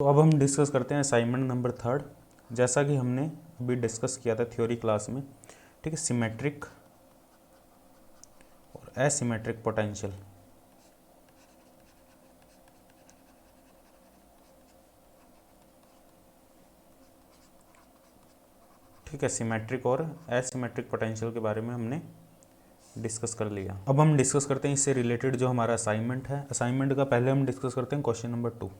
तो अब हम डिस्कस करते हैं असाइनमेंट नंबर 3। जैसा कि हमने अभी डिस्कस किया था थ्योरी क्लास में, ठीक है, सिमेट्रिक और एसिमेट्रिक पोटेंशियल। ठीक है, सिमेट्रिक और एसिमेट्रिक पोटेंशियल के बारे में हमने डिस्कस कर लिया। अब हम डिस्कस करते हैं इससे रिलेटेड जो हमारा असाइनमेंट है। असाइनमेंट का पहले हम डिस्कस करते हैं question number 2।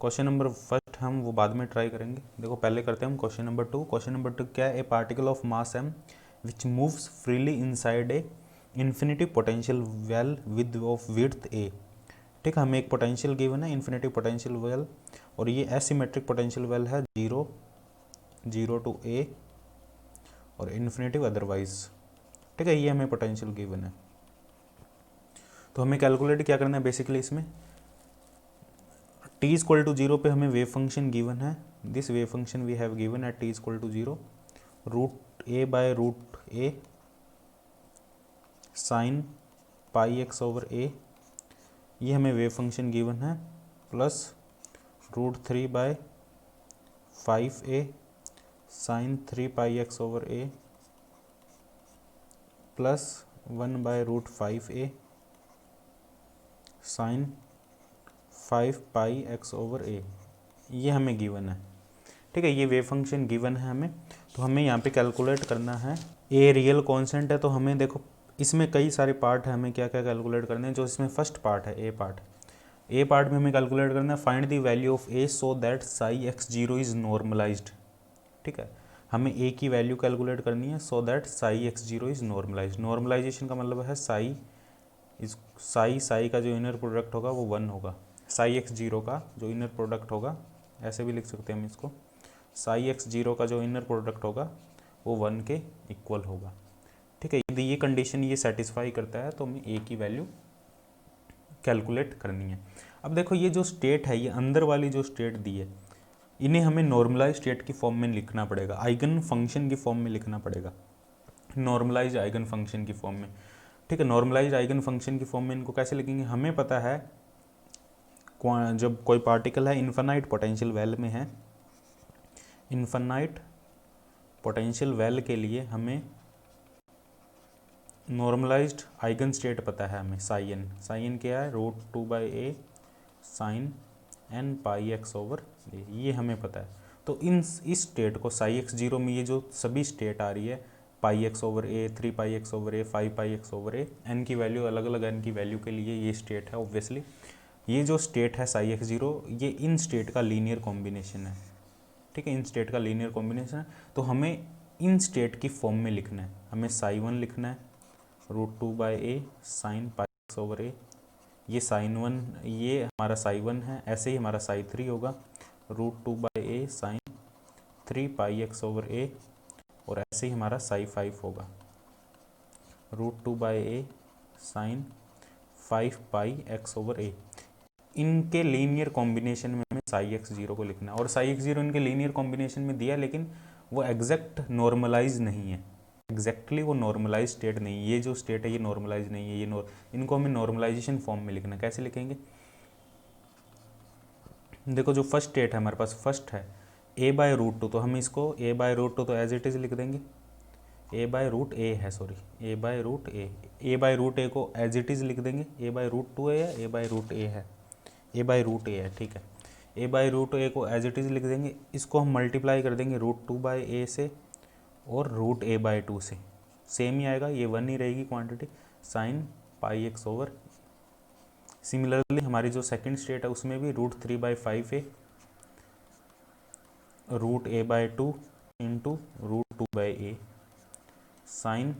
Question number first हम वो बाद में ट्राई करेंगे। देखो पहले करते हैं हम क्वेश्चन नंबर 2। क्वेश्चन नंबर 2 क्या है? ए particle of mass m which moves freely inside a infinity potential well with of width a। ठीक है, हमें एक पोटेंशियल गिवन है, इन्फिनिटी पोटेंशियल वेल, और ये एसिमेट्रिक पोटेंशियल वेल है 0 टू a और इन्फिनिटी अदरवाइज। ठीक है, ये हमें पोटेंशियल गिवन है। तो हमें कैलकुलेट क्या करना है बेसिकली इसमें। t इक्वल टू 0 पे हमें वेव फंक्शन गिवन है। This wave function we have given at t equal to 0 root a by root a sine pi x over a, ये हमें वेव फंक्शन गिवन है, plus root 3 by 5a sine 3 pi x over a plus 1 by root 5a sine 5 pi x over a, ये हमें given है। ठीक है, ये wave function given है हमें। तो हमें यहाँ पे कैलकुलेट करना है। ए रियल कांस्टेंट है, तो हमें देखो इसमें कई सारे पार्ट है, हमें क्या क्या कैलकुलेट करने हैं। जो इसमें फर्स्ट पार्ट है ए पार्ट में हमें कैलकुलेट करना है find the value of a so that psi x zero is normalized. ठीक है, हमें ए की वैल्यू कैलकुलेट करनी है so that psi x zero is normalized. Normalization का मतलब है साई का जो इनर प्रोडक्ट होगा वो 1 होगा। साई एक्स जीरो का जो इनर प्रोडक्ट होगा, ऐसे भी लिख सकते हैं हम इसको, साई एक्स जीरो का जो इनर प्रोडक्ट होगा वो 1 के इक्वल होगा। ठीक है, यदि ये कंडीशन ये सेटिस्फाई करता है तो हमें ए की वैल्यू कैलकुलेट करनी है। अब देखो ये जो स्टेट है, ये अंदर वाली जो स्टेट दी है, इन्हें हमें नॉर्मलाइज स्टेट की फॉर्म में लिखना पड़ेगा, आइगन फंक्शन की फॉर्म में लिखना पड़ेगा, नॉर्मलाइज आइगन फंक्शन की फॉर्म में। ठीक है, नॉर्मलाइज आइगन फंक्शन की फॉर्म में इनको कैसे लिखेंगे? हमें पता है जब कोई पार्टिकल है इन्फिनाइट पोटेंशियल वेल में है, इन्फिनाइट पोटेंशियल वेल के लिए हमें नॉर्मलाइज्ड आइगन स्टेट पता है हमें, साई एन क्या है? Root 2 by a sine n pi x over a, ये हमें पता है। तो इस स्टेट को साई एक्स जीरो में ये जो सभी स्टेट आ रही है, पाई एक्स ओवर ए, 3 पाई एक्स ओवर ए, 5 पाई एक्स ओवर ए, एन की वैल्यू अलग अलग एन की वैल्यू के लिए ये स्टेट है। ऑब्वियसली ये जो स्टेट है साई एक्स जीरो, ये इन स्टेट का लीनियर कॉम्बिनेशन है। ठीक है, इन स्टेट का लीनियर कॉम्बिनेशन है। तो हमें इन स्टेट की फॉर्म में लिखना है, हमें साई 1 लिखना है root 2 by a sine pi x over a, ये साइन 1 ये हमारा साई 1 है। ऐसे ही हमारा साई 3 होगा root 2 by a sine 3 pi x over a, और ऐसे ही हमारा साई 5 होगा root 2 by a sine 5 pi x over a. इनके लीनियर कॉम्बिनेशन में हमें साई एक्स जीरो को लिखना है, और साई एक्स जीरो इनके लीनियर कॉम्बिनेशन में दिया, लेकिन वो एग्जैक्ट नॉर्मलाइज नहीं है, एग्जैक्टली वो नॉर्मलाइज स्टेट नहीं। ये जो स्टेट है ये नॉर्मलाइज नहीं है, ये इनको हमें नॉर्मलाइजेशन फॉर्म में लिखना है। कैसे लिखेंगे? देखो जो फर्स्ट स्टेट है हमारे पास, फर्स्ट है ए बाय रूट 2, तो हम इसको ए बाय रूट 2 तो एज इट इज़ लिख देंगे। ए बाय रूट ए है, sorry a by root a by root a को एज इट इज़ लिख देंगे। ए बाय रूट 2 ए है, ए बाय रूट ए है, ए बाय रूट ए है। ठीक है, ए बाय रूट ए को एज इट इज़ लिख देंगे। इसको हम मल्टीप्लाई कर देंगे रूट 2 बाई ए से और रूट ए बाय 2 से, सेम ही आएगा, ये 1 ही रहेगी quantity, sine pi x over. Similarly हमारी जो सेकंड स्टेट है उसमें भी root 3 by 5 a root a by 2 into root 2 by a sine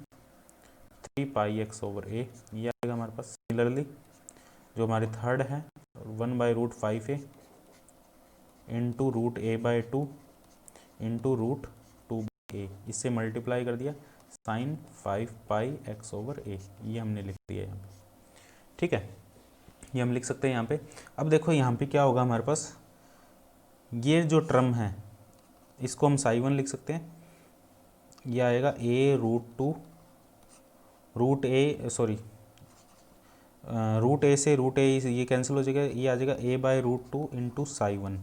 3 pi x over a, ये आएगा हमारे पास। सिमिलरली जो हमारी थर्ड है 1 by root 5 a into root a by 2 into root 2 by a, इससे मल्टीप्लाई कर दिया, sine 5 pi x over a, ये हमने लिख दिया यहाँ पे। ठीक है, ये हम लिख सकते हैं यहाँ पे। अब देखो यहाँ पे क्या होगा हमारे पास, ये जो टर्म है इसको हम साई 1 लिख सकते हैं, ये आएगा ए रूट 2 रूट ए सॉरी रूट ए से रूट ए ये कैंसिल हो जाएगा, ये आ जाएगा a/√2 इंटू साई 1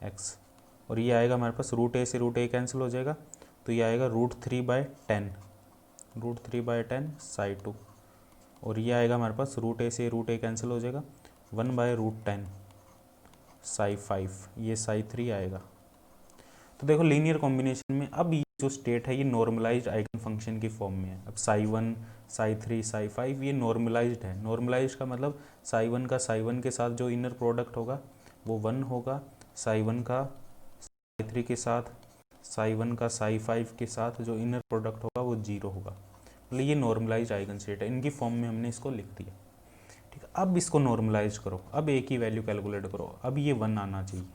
एक्स, और ये आएगा हमारे पास रूट ए से रूट ए कैंसिल हो जाएगा, तो ये आएगा √3/10 साई 2, और ये आएगा हमारे पास रूट ए से रूट ए कैंसिल हो जाएगा 1/√10 साई 5, ये साई 3 आएगा। तो देखो लीनियर कॉम्बिनेशन में अब ये जो स्टेट है ये नॉर्मलाइज्ड आइगन फंक्शन की फॉर्म में है। अब साई 1 साई 3 साई 5 ये नॉर्मलाइज्ड है। नॉर्मलाइज्ड का मतलब साई 1 का साई 1 के साथ जो इनर प्रोडक्ट होगा वो 1 होगा, साई 1 का साई 3 के साथ, साई 1 का साई 5 के साथ जो इनर प्रोडक्ट होगा वो 0 होगा। मतलब ये नॉर्मलाइज्ड आइगन स्टेट है, इनकी फॉर्म में हमने इसको लिख दिया। ठीक है, अब इसको नॉर्मलाइज करो, अब ए की वैल्यू कैलकुलेट करो, अब ये 1 आना चाहिए,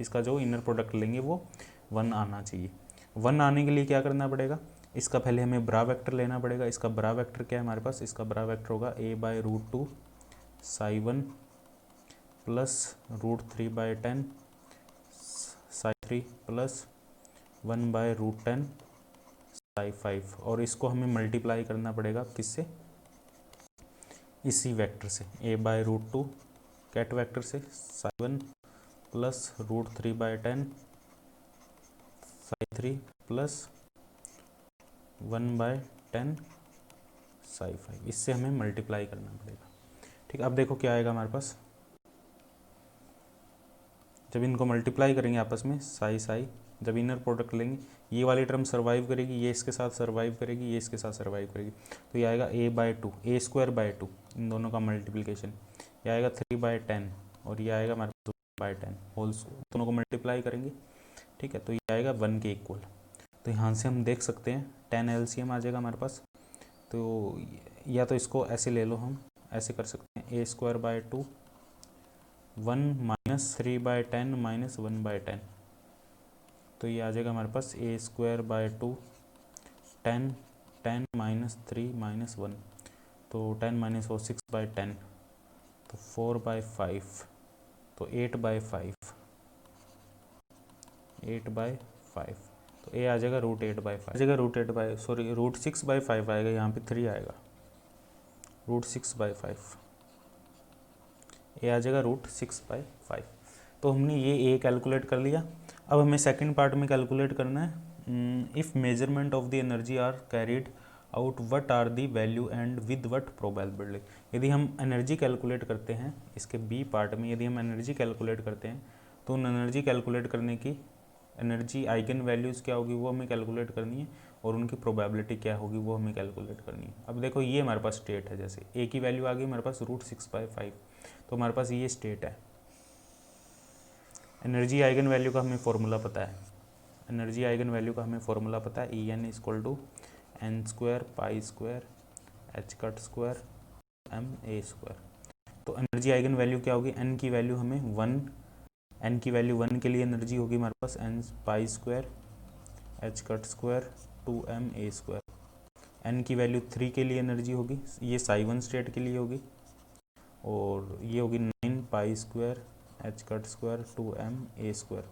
इसका जो इनर प्रोडक्ट लेंगे वो 1 आना चाहिए। 1 आने के लिए क्या करना पड़ेगा, इसका पहले हमें ब्रा वेक्टर लेना पड़ेगा। इसका ब्रा वेक्टर क्या है हमारे पास, इसका ब्रा वेक्टर होगा a/√2 Sai 1 plus √3/10 Sai 3 plus 1/√10 Sai 5, और इसको हमें मल्टीप्लाई करना पड़ेगा किससे, इसी वेक्टर से a/√2 कैट वेक्टर से साई 1 प्लस √3/10 साई 3 प्लस 1/10 साई 5, इससे हमें मल्टीप्लाई करना पड़ेगा। ठीक, अब देखो क्या आएगा हमारे पास, जब इनको मल्टीप्लाई करेंगे आपस में साई साई, जब इनर प्रोडक्ट लेंगे ये वाली टर्म सर्वाइव करेगी, ये इसके साथ सर्वाइव करेगी, ये इसके साथ सर्वाइव करेगी, तो ये आएगा a/2 a² इन दोनों का मल्टीप्लिकेशन, ये आएगा 3/10 और ये आएगा हमारे पास 2/10 होल, दोनों को मल्टीप्लाई करेंगे। ठीक है, तो ये आएगा 1 के इक्वल। तो यहाँ से हम देख सकते हैं 10 LCM आ जाएगा हमारे पास। तो या तो इसको ऐसे ले लो, हम ऐसे कर सकते हैं a² 1 माइनस 3/10 माइनस 1/10, तो ये आ जाएगा हमारे पास a² 10 10 माइनस 3 माइनस 1, तो 10 माइनस 4 6/10, तो 4/5, तो 8/5 तो a आ जाएगा √8/5 आ जाएगा √6/5 आएगा, यहाँ पे 3 आएगा, √6/5 a आ जाएगा √6/5। तो हमने ये a कैलकुलेट कर लिया। अब हमें सेकंड पार्ट में कैलकुलेट करना है, if measurement of the energy are carried out what are the value and with what probability. यदि हम एनर्जी कैलकुलेट करते हैं इसके बी पार्ट में, यदि हम एनर्जी कैलकुलेट करते हैं तो उन एनर्जी कैलकुलेट करने की एनर्जी आइगन वैल्यूज़ क्या होगी वो हमें कैलकुलेट करनी है, और उनकी प्रोबेबिलिटी क्या होगी वो हमें कैलकुलेट करनी है। अब देखो ये हमारे पास स्टेट है, जैसे a की वैल्यू आ गई हमारे पास √6/5, तो हमारे पास ये स्टेट है। एनर्जी आइगन वैल्यू का हमें फॉर्मूला पता है, एनर्जी आइगन वैल्यू का हमें फॉर्मूला पता है, En = n² π² h² m/a²। तो एनर्जी आइगन वैल्यू क्या होगी, n की वैल्यू हमें 1, n की वैल्यू 1 के लिए एनर्जी होगी हमारे पास n π² h² 2m/a²। n की वैल्यू 3 के लिए एनर्जी होगी, ये साई 1 स्टेट के लिए होगी, और ये होगी 9 π² h² 2m/a²,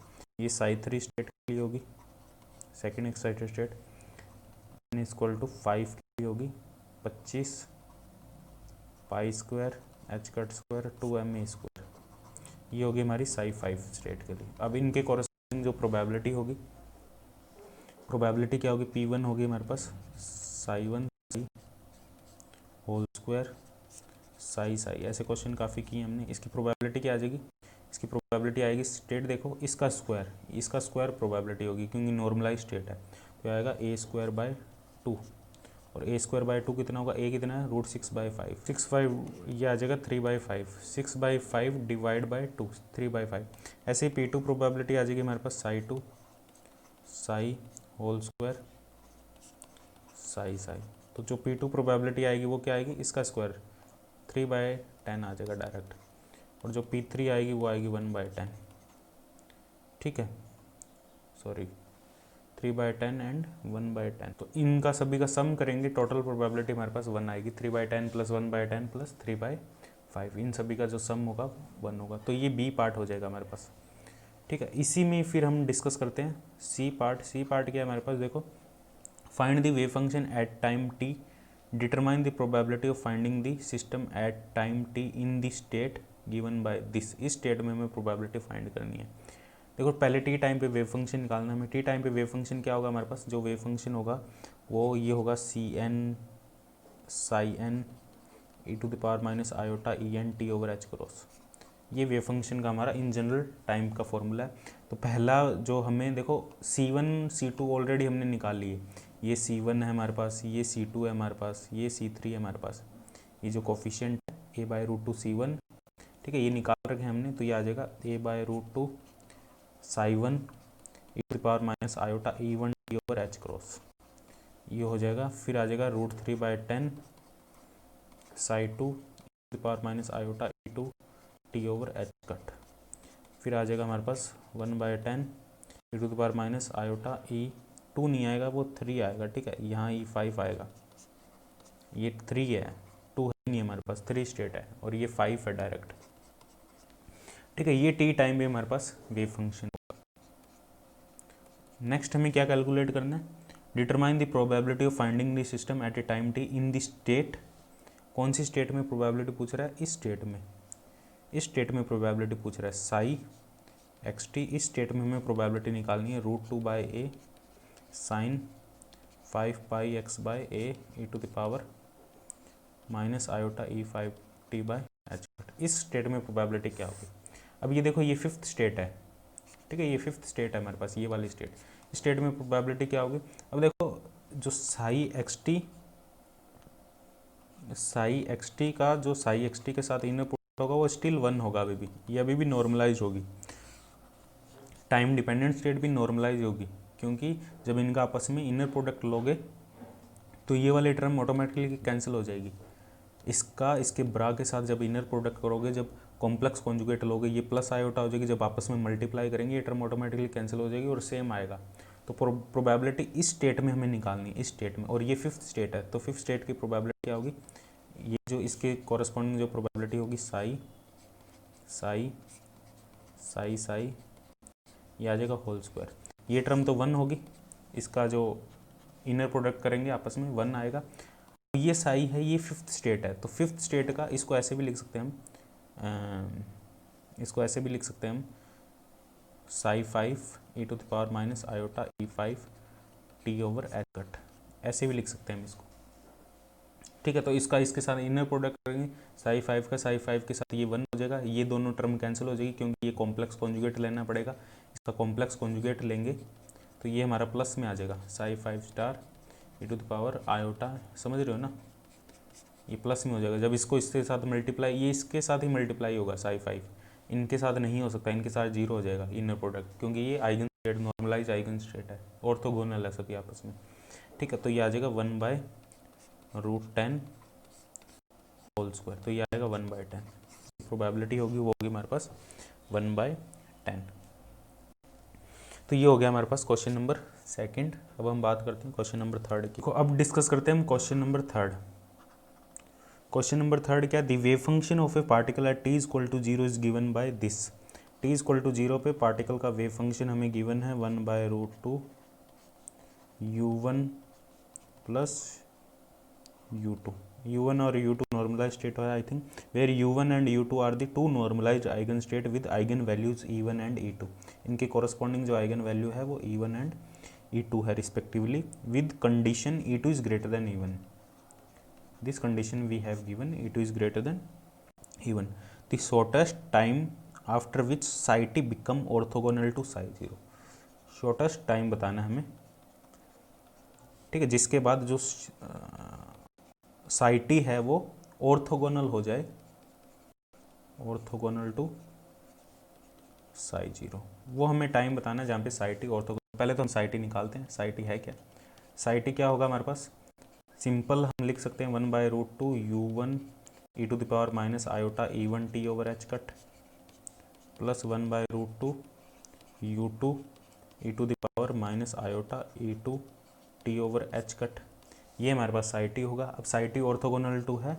ये साई 3 स्टेट के लिए होगी, सेकेंड एक्साइटेड स्टेट। n = 5 के लिए होगी 25 π² h² 2m/a², ये होगी हमारी साई 5 स्टेट के लिए। अब इनके कॉरेस्पॉन्डिंग जो प्रोबेबिलिटी होगी, प्रोबेबिलिटी क्या होगी, P1 होगी हमारे पास psi 1 whole square psi psi, ऐसे क्वेश्चन काफ़ी किए हमने। इसकी प्रोबेबिलिटी क्या आ जाएगी, इसकी प्रोबेबिलिटी आएगी, स्टेट देखो इसका स्क्वायर प्रोबेबिलिटी होगी क्योंकि नॉर्मलाइज स्टेट है, तो आएगा a²/2, और a²/2 कितना होगा, a कितना है √6/5, 6/5 ये आ जाएगा 3/5, 6/5 ÷ 2 3/5। ऐसे ही P2 प्रोबेबिलिटी आ जाएगी हमारे पास psi 2 psi whole square psi psi, तो जो P2 प्रोबेबिलिटी आएगी वो क्या आएगी, इसका स्क्वायर 3/10 आ जाएगा डायरेक्ट, और जो P3 आएगी वो आएगी 1/10। ठीक है, सॉरी 3/10 एंड 1/10, तो इनका सभी का सम करेंगे, टोटल प्रोबेबिलिटी हमारे पास 1 आएगी, 3/10 प्लस 1/10 प्लस 3/5, इन सभी का जो सम होगा 1 होगा। तो ये बी पार्ट हो जाएगा हमारे पास। ठीक है, इसी में फिर हम डिस्कस करते हैं सी पार्ट। सी पार्ट क्या है हमारे पास, देखो find the wave function at time t determine the probability of finding the system at time T in the state given by this. इस स्टेट में हमें प्रोबेबिलिटी फाइंड करनी है। देखो पहले टी टाइम पे वेव फंक्शन निकालना है हमें। टी टाइम पे वेव फंक्शन क्या होगा हमारे पास, जो वेव फंक्शन होगा वो ये होगा c n psi n e to the power minus iota E n t over h cross. ये वेव फंक्शन का हमारा इन जनरल टाइम का फॉर्मूला है। तो पहला जो हमें देखो C1 C2 ऑलरेडी हमने निकाल लिए। ये C1 है हमारे पास, ये C2 है हमारे पास, ये C3 है हमारे पास। ये जो कोफिशिएंट है a/√2 C1, ठीक है, ये निकाल रखे हैं हमने। तो ये आ जाएगा a/√2 psi one e to the power minus iota E1 t over h cross. ये हो जाएगा। फिर आ जाएगा √3/10 psi two e to the power minus iota E2 t over h cut. फिर आ जाएगा हमारे पास 1/10 e to the power minus iota E2 नहीं आएगा, वो 3 आएगा, ठीक है। यहाँ E5 आएगा, ये 3 है, 2 है नहीं हमारे पास, 3 स्टेट है, और ये 5 है डायरेक्ट, ठीक है। ये टी टाइम में हमारे पास वेव फंक्शन होगा। नेक्स्ट हमें क्या कैलकुलेट करना है, determine the probability of finding the system eight A time T in the state. कौन सी स्टेट में प्रोबेबिलिटी पूछ रहा है, इस स्टेट में। इस स्टेट में प्रोबेबिलिटी पूछ रहा है साई एक्स टी। इस स्टेट में हमें प्रोबेबिलिटी निकालनी है √2/a sine 5πx/a e to the power minus iota E5t/h। इस स्टेट में प्रोबेबिलिटी क्या होगी। अब ये देखो ये 5th स्टेट है, ठीक है, ये 5th स्टेट है हमारे पास, ये वाली स्टेट। इस स्टेट में प्रोबेबिलिटी क्या होगी। अब देखो जो साई एक्स टी का जो साई एक्स टी के साथ इनर प्रोडक्ट होगा वो स्टिल 1 होगा अभी भी, ये अभी भी नॉर्मलाइज होगी। टाइम डिपेंडेंट स्टेट भी नॉर्मलाइज होगी, क्योंकि जब इनका आपस में इनर प्रोडक्ट लोगे तो ये वाली टर्म ऑटोमेटिकली कैंसिल हो जाएगी। इसका इसके ब्रा के साथ जब इनर प्रोडक्ट करोगे, जब कॉम्प्लेक्स कॉन्जुगेट लोगे, ये प्लस आयोटा हो जाएगी, जब आपस में मल्टीप्लाई करेंगे ये टर्म ऑटोमेटिकली कैंसिल हो जाएगी और सेम आएगा। तो प्रोबेबिलिटी इस स्टेट में हमें निकालनी है, इस स्टेट में, और ये 5th स्टेट है। तो 5th स्टेट की प्रोबेबिलिटी क्या होगी, ये जो इसके कॉरेस्पॉन्डिंग जो प्रोबेबिलिटी होगी साई साई साई साई, ये आ जाएगा होल स्क्वायर। ये टर्म तो 1 होगी, इसका जो इनर प्रोडक्ट करेंगे आपस में 1 आएगा। ये साई है, ये 5th स्टेट है। तो 5th स्टेट का इसको ऐसे भी लिख सकते हैं हम, इसको ऐसे भी लिख सकते हैं हम psi 5 e to the power minus iota E5 t over h cut, ऐसे भी लिख सकते हैं हम इसको, ठीक है। तो इसका इसके साथ इनर प्रोडक्ट करेंगे, साई 5 का साई 5 के साथ ये 1 हो जाएगा, ये दोनों टर्म कैंसिल हो जाएगी क्योंकि ये कॉम्प्लेक्स कॉन्जुगेट लेना पड़ेगा। इसका कॉम्प्लेक्स कॉन्जुगेट लेंगे तो ये हमारा प्लस में आ जाएगा psi 5 star e to the power iota, समझ रहे हो ना, ये प्लस में हो जाएगा। जब इसको इसके साथ मल्टीप्लाई, ये इसके साथ ही मल्टीप्लाई होगा साई 5, इनके साथ नहीं हो सकता, इनके साथ 0 हो जाएगा इनर प्रोडक्ट, क्योंकि ये eigen state normalize eigen state है, ऑर्थोगोनल है सभी आपस में, ठीक है। तो ये आ जाएगा 1/√10 होल स्क्वायर, तो ये आएगा 1/10। प्रोबेबिलिटी होगी वो होगी हमारे पास 1/10। तो ये हो गया हमारे पास क्वेश्चन नंबर 2। अब हम बात करते हैं क्वेश्चन नंबर 3 की। अब डिस्कस करते हैं हम क्वेश्चन नंबर 3। क्वेश्चन नंबर 3 क्या, the wave function of a particle at t = 0 is given by this. t = 0 पे पार्टिकल का वेव फंक्शन हमें गिवन है 1/√2 u1 प्लस u2। u1 और u2 नॉर्मलाइज स्टेट है I think, where u1 and u2 are the 2 normalised eigen state with eigen values e1 and e2। इनके corresponding जो eigen value है वो e1 and e2 है respectively, with condition e2 is greater than e1। This condition we have given e2 is greater than e1। The shortest time after which psi t become orthogonal to psi 0। Shortest time बताना है हमें, ठीक है, जिसके बाद जो Sai t है वो ऑर्थोगोनल हो जाए, ऑर्थोगोनल टू साई 0, वो हमें टाइम बताना है जहाँ पे साई t ऑर्थोगोनल। पहले तो हम साई t निकालते हैं, साई t है क्या, साई t क्या होगा हमारे पास, सिंपल हम लिख सकते हैं 1/√2 u1 e to the power minus iota E1 t over h cut plus 1/√2 u2 e to the power minus iota E2 t over h cut. ये हमारे पास साई t होगा। अब साई t ऑर्थोगोनल टू है,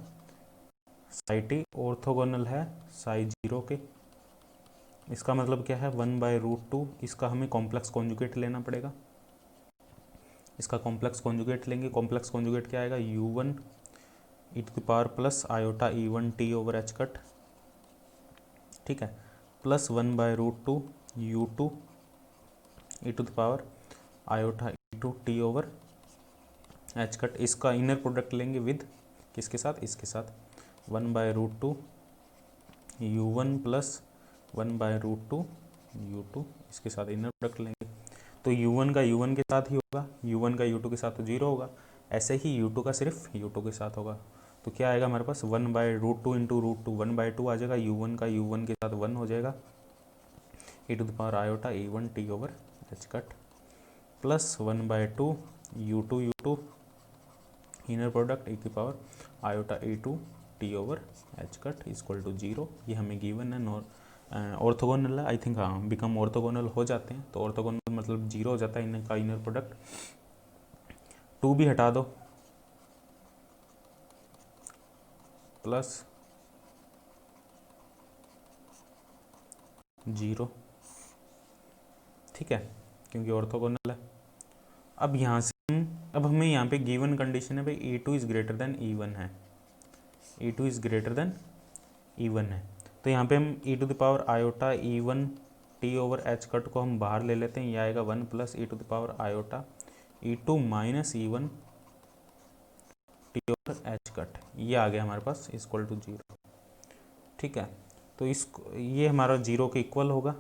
साई t ऑर्थोगोनल है साई 0 के, इसका मतलब क्या है 1/√2, इसका हमें कॉम्प्लेक्स कॉन्जुगेट लेना पड़ेगा। इसका कॉम्प्लेक्स कॉन्जुगेट लेंगे, कॉम्प्लेक्स कॉन्जुगेट क्या आएगा u1 e to the power plus iota E1 t over h cut, ठीक है, plus 1/√2 U2 e to the power iota E2 t over h cut. इसका इनर प्रोडक्ट लेंगे विद किसके साथ, इसके साथ 1/√2 U1 प्लस 1/√2 U2, इसके साथ इनर प्रोडक्ट लेंगे। तो U1 का U1 के साथ ही होगा, U1 का U2 के साथ तो 0 होगा, ऐसे ही U2 का सिर्फ U2 के साथ होगा। तो क्या आएगा हमारे पास 1/√2 इंटू √2 1/2 आ जाएगा, U1 का U1 के साथ 1 हो जाएगा, e to the power iota E1 t over h cut plus 1/2 U2 inner product e की power iota E2 t over h cut equal to 0। ये हमें गिवन है, ऑर्थोगोनल है, आई थिंक हाँ बिकम ऑर्थोगोनल हो जाते हैं, तो ऑर्थोगोनल मतलब 0 हो जाता है इनका इनर प्रोडक्ट। 2 भी हटा दो, प्लस 0, ठीक है, क्योंकि ऑर्थोगोनल है। अब यहाँ से अब हमें यहाँ पे गिवन कंडीशन है भाई E2 is greater than E1 है, E2 is greater than E1 है। तो यहाँ पे हम e to the power iota E1 t over h cut को हम बाहर ले लेते हैं, ये आएगा 1 plus e to the power iota E2 minus E1 t over h cut, ये आ गया हमारे पास इक्वल टू 0, ठीक है। तो ये हमारा 0 के इक्वल होगा,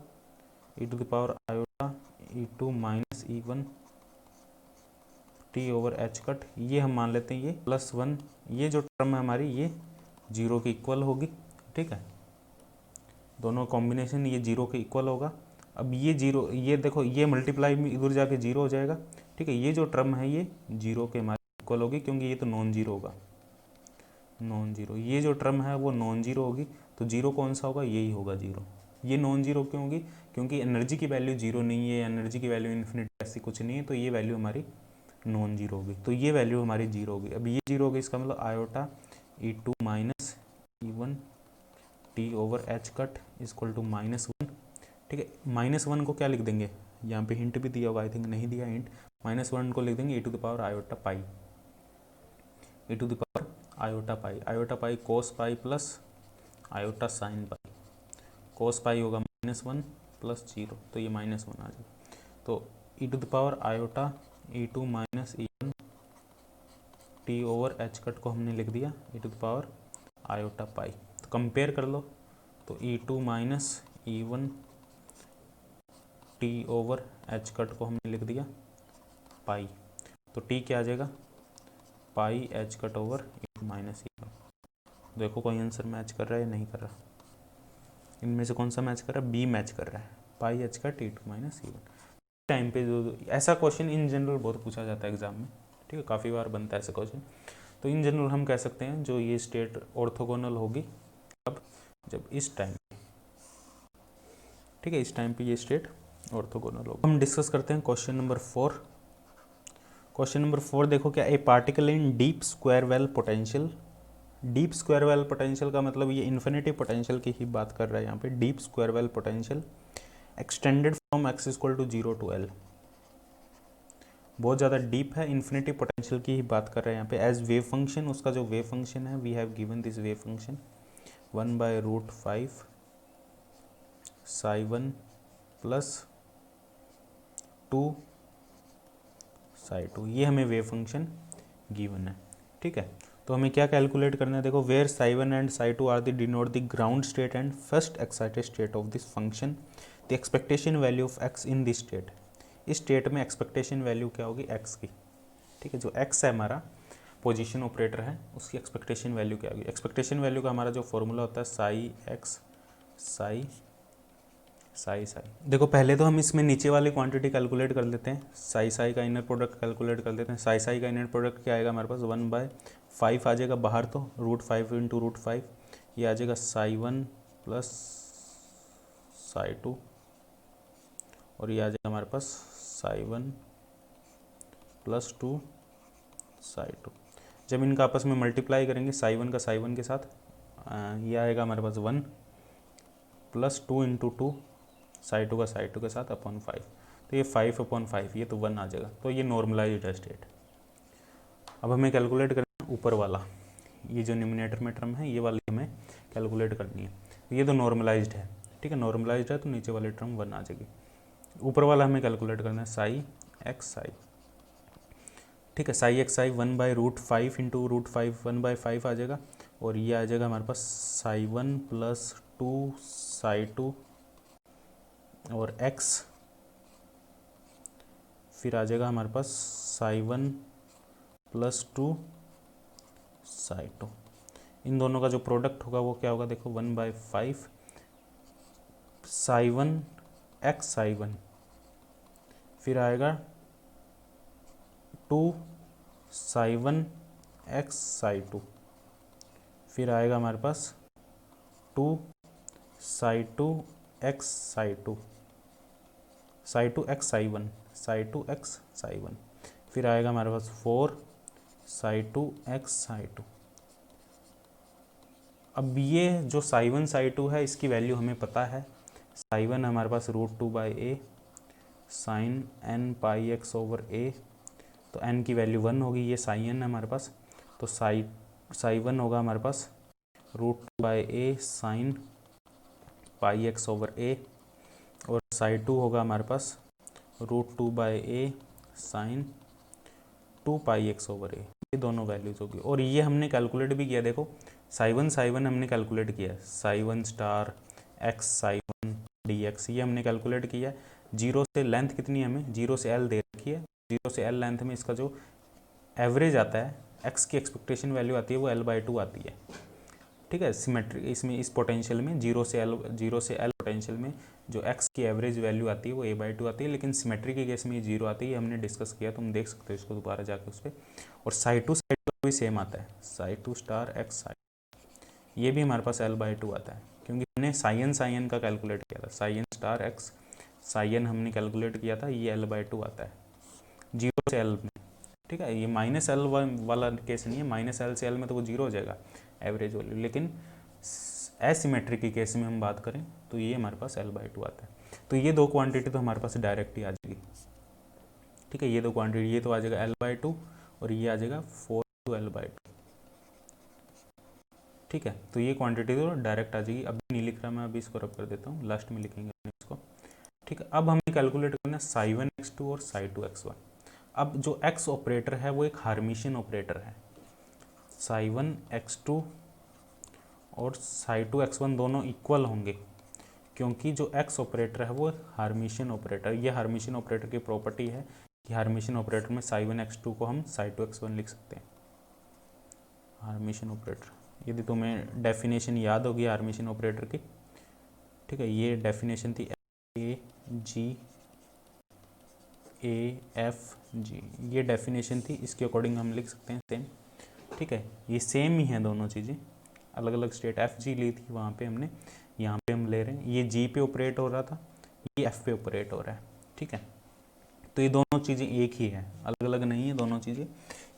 e to the power iota E2 minus E1 t over h cut, ये हम मान लेते हैं ये +1, ये जो टर्म है हमारी ये 0 के इक्वल होगी, ठीक है, दोनों कॉम्बिनेशन ये 0 के इक्वल होगा। अब ये 0, ये देखो ये मल्टीप्लाई में इधर जाके 0 हो जाएगा, ठीक है, ये जो टर्म है ये 0 के हमारे इक्वल होगी, क्योंकि ये तो नॉन जीरो होगा, नॉन जीरो, ये जो टर्म है वो नॉन जीरो होगी, तो 0 कौन सा होगा, यही होगा 0। ये नॉन जीरो क्यों होगी, क्योंकि एनर्जी की वैल्यू 0 नहीं है, एनर्जी की वैल्यू इन्फिनिटी ऐसी कुछ नहीं है, तो ये वैल्यू हमारी नॉन जीरो होगी, तो ये वैल्यू हमारी 0 होगी। अब ये 0 होगी, इसका मतलब iota E2 minus E1 t over h cut equal to -1, ठीक है। -1 को क्या लिख देंगे, यहाँ पे हिंट भी दिया होगा, आई थिंक नहीं दिया हिंट, -1 को लिख देंगे e to the power iota pi, e to the power iota pi cos pi plus iota sine pi, cos pi होगा -1 प्लस 0, तो ये -1 आ जाएगा, तो e to the power iota E2 minus E1 t over h cut को हमने लिख दिया e to the power iota pi. तो कंपेयर कर लो, तो E2 minus E1 t over h cut को हमने लिख दिया पाई, तो टी क्या आ जाएगा, pi h cut over E2 minus E1। देखो कोई आंसर मैच कर रहा है या नहीं कर रहा, इनमें से कौन सा मैच कर रहा है, बी मैच कर रहा है, pi h cut E2 minus E1। Time पे जो ऐसा क्वेश्चन इन जनरल बहुत पूछा जाता है एग्जाम में, ठीक है, काफ़ी बार बनता है ऐसा क्वेश्चन। तो इन जनरल हम कह सकते हैं जो ये स्टेट ऑर्थोगोनल होगी, अब जब इस टाइम, ठीक है, इस टाइम पे ये स्टेट ऑर्थोगोनल होगी। हम डिस्कस करते हैं क्वेश्चन नंबर 4। क्वेश्चन नंबर 4 देखो, क्या ए पार्टिकल इन deep square well potential, deep square well potential का मतलब ये इन्फिनिटी पोटेंशियल की ही बात कर रहा है यहाँ पे, deep square well potential extended from x equal to 0 to L, बहुत ज़्यादा डीप है, इन्फिनिटी पोटेंशियल की ही बात कर रहे हैं यहाँ पे। एज वेव फंक्शन, उसका जो वेव फंक्शन है, we have given this wave function 1/√5 psi1 plus 2 psi2, ये हमें वेव फंक्शन गिवन है, ठीक है। तो हमें क्या कैलकुलेट करना है, देखो where psi1 and psi2 are the denote the ground state and first excited state of this function, the expectation value of x in this state, इस स्टेट में एक्सपेक्टेशन वैल्यू क्या होगी x की, ठीक है, जो x है हमारा पोजीशन ऑपरेटर है, उसकी एक्सपेक्टेशन वैल्यू क्या होगी। एक्सपेक्टेशन वैल्यू का हमारा जो फॉर्मूला होता है साई x साई साई साई, देखो पहले तो हम इसमें नीचे वाली क्वांटिटी कैलकुलेट कर लेते हैं, साई साई का इनर प्रोडक्ट कैलकुलेट कर लेते हैं। साई साई का इनर प्रोडक्ट क्या आएगा हमारे पास, 1/5 आ जाएगा बाहर, तो √5 इंटू √5, ये आ जाएगा psi1 प्लस psi2, और ये आ जाएगा हमारे पास psi1 प्लस 2 psi2। जब इनका आपस में मल्टीप्लाई करेंगे psi1 का psi1 के साथ, ये आएगा हमारे पास 1 प्लस 2 इंटू 2 psi2 का psi2 के साथ अपॉन 5, तो ये 5/5, ये तो 1 आ जाएगा, तो ये नॉर्मलाइज्ड है स्टेट। अब हमें कैलकुलेट करना ऊपर वाला, ये जो न्यूमिनेटर में टर्म है ये वाली हमें कैलकुलेट करनी है। ये तो नॉर्मलाइज्ड है, ठीक है, नॉर्मलाइज्ड है तो नीचे वाली टर्म 1 आ जाएगी। ऊपर वाला हमें कैलकुलेट करना है साई एक्स आई, ठीक है, साई एक्स आई 1/√5 इंटू √5 1/5 आ जाएगा, और ये आ जाएगा हमारे पास साई 1 प्लस 2 साई 2 और x, फिर आ जाएगा हमारे पास साई 1 प्लस 2 साई 2। इन दोनों का जो प्रोडक्ट होगा वो क्या होगा, देखो 1/5 साई 1 एक्स साई 1, फिर आएगा 2 साई 1 एक्स साई 2, फिर आएगा हमारे पास 2 Sai 2 x psi 2, Sai 2 x psi 1, Sai 2 x psi 1, फिर आएगा हमारे पास 4 साई 2 एक्स साई 2। अब ये जो साई 1 साई 2 है इसकी वैल्यू हमें पता है। साई 1 हमारे पास √2/a sine n pi x over a, तो n की वैल्यू 1 होगी, ये साई n है हमारे पास, तो साई 1 होगा हमारे पास √2/a sine pi x over a, और साई 2 होगा हमारे पास √2/a sine 2 pi x over a। ये दोनों वैल्यूज होगी, और ये हमने कैलकुलेट भी किया, देखो साई 1 हमने कैलकुलेट किया है, psi 1 star x psi 1 dx, ये हमने कैलकुलेट किया है। जीरो से लेंथ कितनी है हमें, 0 से l दे रखी है, 0 से l लेंथ में इसका जो एवरेज आता है, x की एक्सपेक्टेशन वैल्यू आती है वो l/2 आती है, ठीक है। सिमेट्री इसमें इस पोटेंशियल में 0 से l पोटेंशियल में जो x की एवरेज वैल्यू आती है वो a/2 आती है, लेकिन सिमेट्री के केस में ये 0 आती है, हमने डिस्कस किया, तुम देख सकते हो इसको दोबारा जाके उस पर। और साई 2 भी सेम आता है, साई 2 स्टार एक्स साई, ये भी हमारे पास l/2 आता है, क्योंकि हमने साई n का कैलकुलेट किया था, Sai n star x Sai n हमने कैलकुलेट किया था, ये l/2 आता है 0 से l में, ठीक है। ये -l वाला केस नहीं है, -l से l में तो वो 0 हो जाएगा एवरेज वैल्यू, लेकिन एसिमेट्रिक के केस में हम बात करें तो ये हमारे पास l/2 आता है। तो ये दो क्वांटिटी तो हमारे पास डायरेक्ट ही आ जाएगी, ठीक है, ये दो क्वांटिटी, ये तो आ जाएगा l/2 और ये आ जाएगा 4 l/2, ठीक है। तो ये क्वांटिटी तो डायरेक्ट आ जाएगी। अभी नहीं लिख रहा मैं, अभी इसको रब कर देता हूँ, लास्ट में लिखेंगे इसको, ठीक है। अब हमें कैलकुलेट करना है साई 1 x2 और साई 2 x1। अब जो x ऑपरेटर है वो एक हार्मिशियन ऑपरेटर है, साई 1 x2 और साई 2 x1 दोनों इक्वल होंगे, क्योंकि जो x ऑपरेटर है वो हार्मिशियन ऑपरेटर, ये हार्मिशियन ऑपरेटर की प्रॉपर्टी है कि हार्मिशियन ऑपरेटर में साई 1 x2 को हम साई 2 x1 लिख सकते हैं। हार्मिशियन ऑपरेटर, यदि तुम्हें डेफिनेशन याद होगी हार्मिशियन ऑपरेटर की, ठीक है, ये डेफिनेशन थी AG, ये डेफिनेशन थी, इसके अकॉर्डिंग हम लिख सकते हैं सेम, ठीक है। ये सेम ही है दोनों चीज़ें, अलग अलग स्टेट FG ली थी वहाँ पे हमने, यहाँ पे हम ले रहे हैं, ये G पे ऑपरेट हो रहा था, ये F पे ऑपरेट हो रहा है, ठीक है। तो ये दोनों चीज़ें एक ही है, अलग अलग नहीं है, दोनों चीज़ें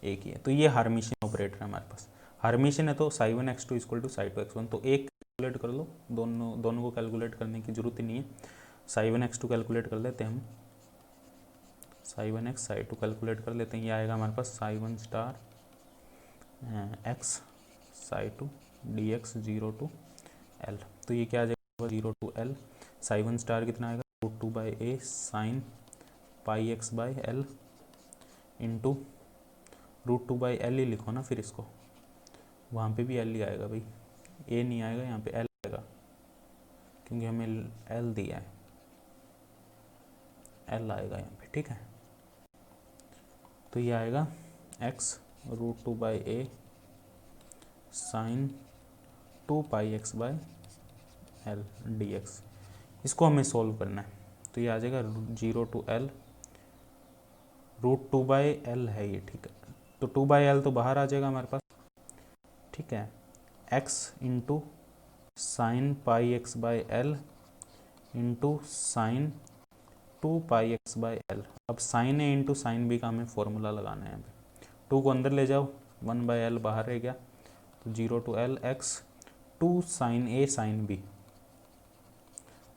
एक ही है। तो ये हार्मिशियन ऑपरेटर है हमारे पास, हार्मिशियन है तो Sai 1 x2 equal to Sai 2 x1, तो एक कैलकुलेट कर लो, दोनों को कैलकुलेट करने की जरूरत ही नहीं है। साई 1 x2 कैलकुलेट कर लेते हैं हम, साई 1 x साई 2 कैलकुलेट कर लेते हैं, ये आएगा हमारे पास psi 1 star x psi 2 dx 0 to l, तो ये क्या आ जाएगा 0 to l, साई 1 स्टार कितना आएगा √2/a sine pi x by l into √2/l ही लिखो ना, फिर इसको वहाँ पे भी l ही आएगा भाई, a नहीं आएगा यहाँ पे, l आएगा, क्योंकि हमें l दिया है, l आएगा यहाँ पे, ठीक है। तो ये आएगा x √2/a sine 2 pi x by l dx, इसको हमें सोल्व करना है, तो ये आ जाएगा 0 to l, √2/l है ये, ठीक है, तो 2/l तो बाहर आ जाएगा हमारे पास, ठीक है, x into sine pi x by l into sine 2 pi x by L. अब साइन ए इंटू साइन बी का हमें फॉर्मूला लगाना है, 2 को अंदर ले जाओ, 1/l बाहर रह गया, तो 0 to l x 2 sine a sine b.